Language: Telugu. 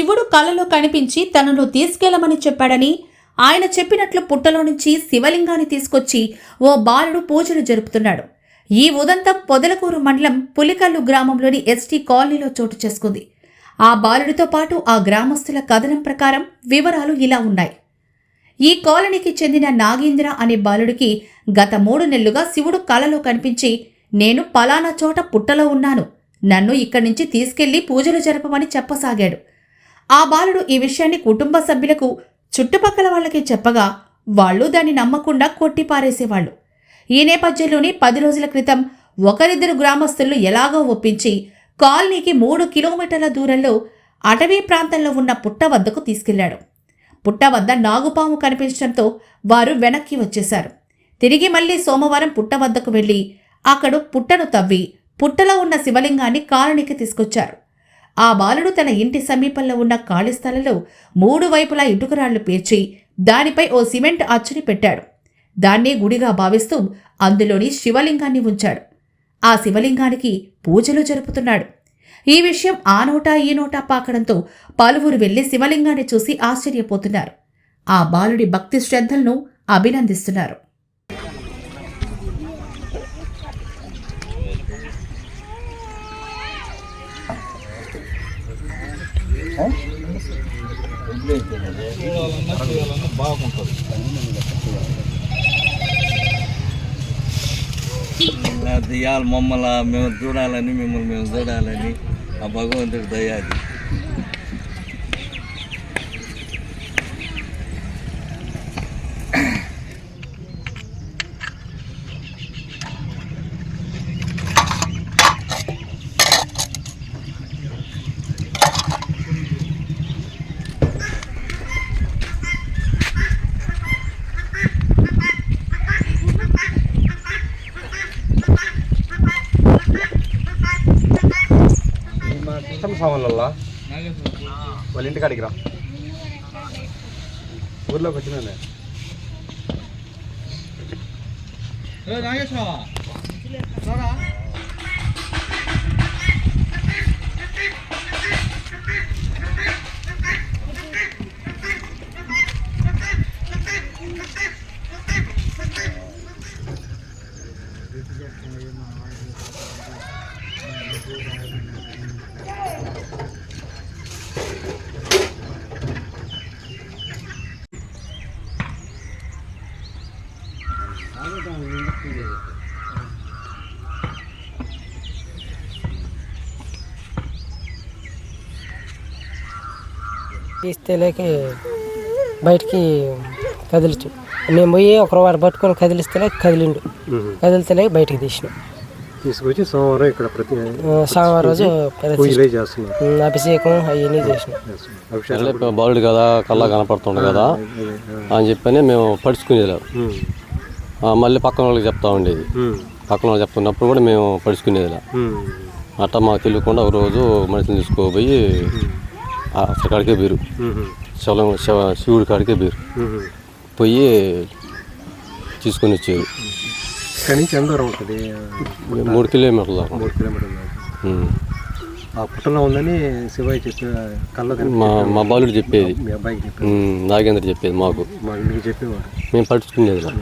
శివుడు కలలో కనిపించి తనను తీసుకెళ్లమని చెప్పాడని, ఆయన చెప్పినట్లు పుట్టలో నుంచి శివలింగాన్ని తీసుకొచ్చి ఓ బాలుడు పూజలు జరుపుతున్నాడు. ఈ ఉదంతం పొదలకూరు మండలం పులికల్లు గ్రామంలోని ఎస్టీ కాలనీలో చోటు చేసుకుంది. ఆ బాలుడితో పాటు ఆ గ్రామస్తుల కథనం ప్రకారం వివరాలు ఇలా ఉన్నాయి. ఈ కాలనీకి చెందిన నాగేంద్ర అనే బాలుడికి గత 3 నెలలుగా శివుడు కలలో కనిపించి, నేను పలానా చోట పుట్టలో ఉన్నాను, నన్ను ఇక్కడి నుంచి తీసుకెళ్లి పూజలు జరపమని చెప్పసాగాడు. ఆ బాలుడు ఈ విషయాన్ని కుటుంబ సభ్యులకు, చుట్టుపక్కల వాళ్ళకి చెప్పగా వాళ్లు దాన్ని నమ్మకుండా కొట్టిపారేసేవాళ్లు. ఈ నేపథ్యంలోనే 10 రోజుల క్రితం ఒకరిద్దరు గ్రామస్తులు ఎలాగో ఒప్పించి కాలనీకి 3 కిలోమీటర్ల దూరంలో అటవీ ప్రాంతంలో ఉన్న పుట్ట వద్దకు తీసుకెళ్లాడు. పుట్ట వద్ద నాగుపాము కనిపించడంతో వారు వెనక్కి వచ్చేశారు. తిరిగి మళ్లీ సోమవారం పుట్ట వద్దకు వెళ్లి అక్కడ పుట్టను తవ్వి పుట్టలో ఉన్న శివలింగాన్ని కాలనీకి తీసుకొచ్చారు. ఆ బాలుడు తన ఇంటి సమీపంలో ఉన్న ఖాళీ స్థలంలో 3 వైపులా ఇటుకరాళ్లు పేర్చి దానిపై ఓ సిమెంట్ అచ్చుని పెట్టాడు. దాన్నే గుడిగా భావిస్తూ అందులోని శివలింగాన్ని ఉంచాడు. ఆ శివలింగానికి పూజలు జరుపుతున్నాడు. ఈ విషయం ఆ నోటా ఈ నోటా పాకడంతో పలువురు వెళ్లి శివలింగాన్ని చూసి ఆశ్చర్యపోతున్నారు. ఆ బాలుడి భక్తి శ్రద్ధలను అభినందిస్తున్నారు. దయ్యాలు మమ్మల్ని మేము చూడాలని, మిమ్మల్ని మేము చూడాలని ఆ భగవంతుడి దయాది. సామాన్లల్లా వాళ్ళ ఇంటికి అడిగిరా, ఊర్లోకి వచ్చిన తీస్తేలేకి బయటికి కదిలించు. మేము పోయి ఒక వారు పట్టుకొని కదిలిస్తేలే కదిలిండు. కదిలితేలే బయటికి తీసుకొచ్చి సోమవారం ఇక్కడ సోమవారం రోజు అభిషేకం అవన్నీ చేసినాం. బాలుడు కదా, కల్లా కనపడుతుండే కదా అని చెప్పని మేము పడుచుకునేది. మళ్ళీ పక్కన వాళ్ళకి చెప్తా ఉండేది. పక్కన వాళ్ళు చెప్తున్నప్పుడు కూడా మేము పడుచుకునేది. అట్లా మాకు తెలియకుండా ఒక రోజు మనిషిని తీసుకోపోయి కాడికే బీరు, శివుడి కాడికే బీరు పోయి తీసుకొని వచ్చేది. ఇక్కడి నుంచి ఎంత దూరం ఉంటుంది? 3 కిలోమీటర్ల దాకా. 3 కిలోమీటర్ల ఆ పుట్టలో ఉందని శివయ్య చెప్పి కళ్ళ మా బాలుడు చెప్పేది, మీ అబ్బాయికి నాగేంద్ర చెప్పేది. మాకు మీకు చెప్పేవాడు, మేము పడుచుకునేది.